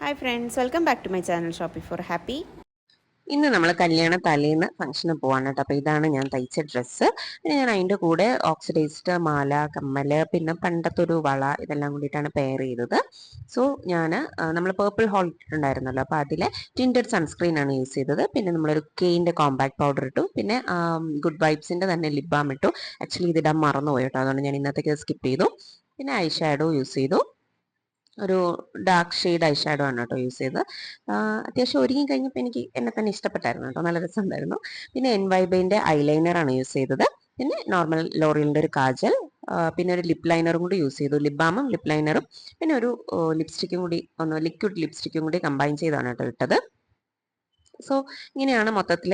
Hi friends, welcome back to my channel Shopping for Happy. ഇന്ന് നമ്മൾ കല്യാണ തലേന്ന് ഫംഗ്ഷന് പോവാണ് കേട്ടോ. അപ്പോൾ ഇതാണ് ഞാൻ തയ്ച്ച ഡ്രസ്സ്. പിന്നെ ഞാൻ അതിൻ്റെ കൂടെ ഓക്സിഡൈസ്ഡ് മാല, കമ്മല്, പിന്നെ പണ്ടത്തെ ഒരു വള ഇതെല്ലാം കൂടിയിട്ടാണ് പെയർ ചെയ്തത്. സോ ഞാൻ നമ്മൾ പേർപ്പിൾ ഹോൾ ഇട്ടിട്ടുണ്ടായിരുന്നല്ലോ, അപ്പോൾ അതിലെ ടിൻറ്റഡ് സൺസ്ക്രീൻ ആണ് യൂസ് ചെയ്തത്. പിന്നെ നമ്മളൊരു കെയിൻ്റെ കോമ്പാക്ട് പൗഡർ ഇട്ടു. പിന്നെ ഗുഡ് വൈബ്സിൻ്റെ തന്നെ ലിപ് ബാം ഇട്ടു. ആക്ച്വലി ഇതിടാൻ മറന്നുപോയി കേട്ടോ, അതുകൊണ്ട് ഞാൻ ഇന്നത്തേക്ക് സ്കിപ്പ് ചെയ്തു. പിന്നെ ഐ ഷാഡോ യൂസ് ചെയ്തു. ഒരു ഡാർക്ക് ഷെയ്ഡ് ഐ ഷാഡോ ആണ് കേട്ടോ യൂസ് ചെയ്തത്. അത്യാവശ്യം ഒരുങ്ങി കഴിഞ്ഞപ്പോൾ എനിക്ക് എന്നെ തന്നെ ഇഷ്ടപ്പെട്ടായിരുന്നു കേട്ടോ, നല്ല രസമുണ്ടായിരുന്നു. പിന്നെ എൻവൈബിൻ്റെ ഐലൈനർ ആണ് യൂസ് ചെയ്തത്. പിന്നെ നോർമൽ ലോറിയലിൻ്റെ ഒരു കാജൽ, പിന്നെ ഒരു ലിപ് ലൈനറും കൂടി യൂസ് ചെയ്തു. ലിപ് ബാമും ലിപ് ലൈനറും പിന്നെ ഒരു ലിപ്സ്റ്റിക്കും കൂടി, ഒന്ന് ലിക്വിഡ് ലിപ്സ്റ്റിക്കും കൂടി കമ്പൈൻ ചെയ്താണ് കേട്ടോ ഇട്ടത്. സോ ഇങ്ങനെയാണ് മൊത്തത്തിൽ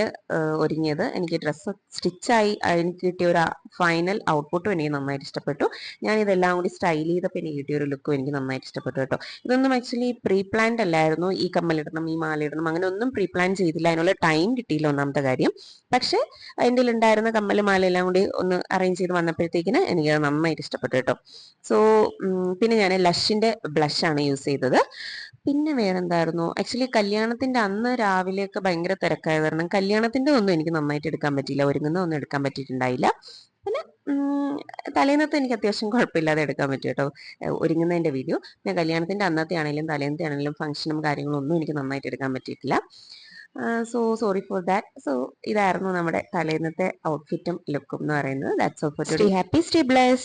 ഒരുങ്ങിയത്. എനിക്ക് ഡ്രസ്സ് സ്റ്റിച്ചായി എനിക്ക് കിട്ടിയ ഒരു ഫൈനൽ ഔട്ട്പുട്ടും എനിക്ക് നന്നായിട്ട് ഇഷ്ടപ്പെട്ടു. ഞാനിതെല്ലാം കൂടി സ്റ്റൈൽ ചെയ്തപ്പോൾ എനിക്ക് കിട്ടിയ ഒരു ലുക്കും എനിക്ക് നന്നായിട്ട് ഇഷ്ടപ്പെട്ടു കേട്ടോ. ഇതൊന്നും ആക്ച്വലി പ്രീ പ്ലാൻഡ് അല്ലായിരുന്നു. ഈ കമ്മലിടണം, ഈ മാലയിടണം, അങ്ങനെ ഒന്നും പ്രീ പ്ലാൻ ചെയ്തില്ല. അതിനുള്ള ടൈം കിട്ടിയില്ല, ഒന്നാമത്തെ കാര്യം. പക്ഷേ എൻ്റെ ഉണ്ടായിരുന്ന കമ്മല് മാലയെല്ലാം കൂടി ഒന്ന് അറേഞ്ച് ചെയ്ത് വന്നപ്പോഴത്തേക്കിന് എനിക്ക് നന്നായിട്ട് ഇഷ്ടപ്പെട്ടു കേട്ടോ. സോ പിന്നെ ഞാൻ ലഷിൻ്റെ ബ്ലഷാണ് യൂസ് ചെയ്തത്. പിന്നെ വേറെന്തായിരുന്നു, ആക്ച്വലി കല്യാണത്തിന്റെ അന്ന് രാവിലെയൊക്കെ ഭയങ്കര തിരക്കായ കാരണം കല്യാണത്തിന്റെ ഒന്നും എനിക്ക് നന്നായിട്ട് എടുക്കാൻ പറ്റിയില്ല, ഒരുങ്ങുന്ന ഒന്നും എടുക്കാൻ പറ്റിയിട്ടുണ്ടായില്ല. പിന്നെ തലേന്നത്തെ എനിക്ക് അത്യാവശ്യം കുഴപ്പമില്ലാതെ എടുക്കാൻ പറ്റും കേട്ടോ, ഒരുങ്ങുന്നതിന്റെ വീഡിയോ. പിന്നെ കല്യാണത്തിന്റെ അന്നത്തെ ആണെങ്കിലും തലേന്നത്തെ ആണെങ്കിലും ഫംഗ്ഷനും കാര്യങ്ങളും ഒന്നും എനിക്ക് നന്നായിട്ട് എടുക്കാൻ പറ്റിയിട്ടില്ല. So sorry for that. So ഇതായിരുന്നു നമ്മുടെ തലേന്നത്തെ ഔട്ട്ഫിറ്റും ലുക്കും എന്ന് പറയുന്നത്. That's all for today. Stay happy, stay blessed.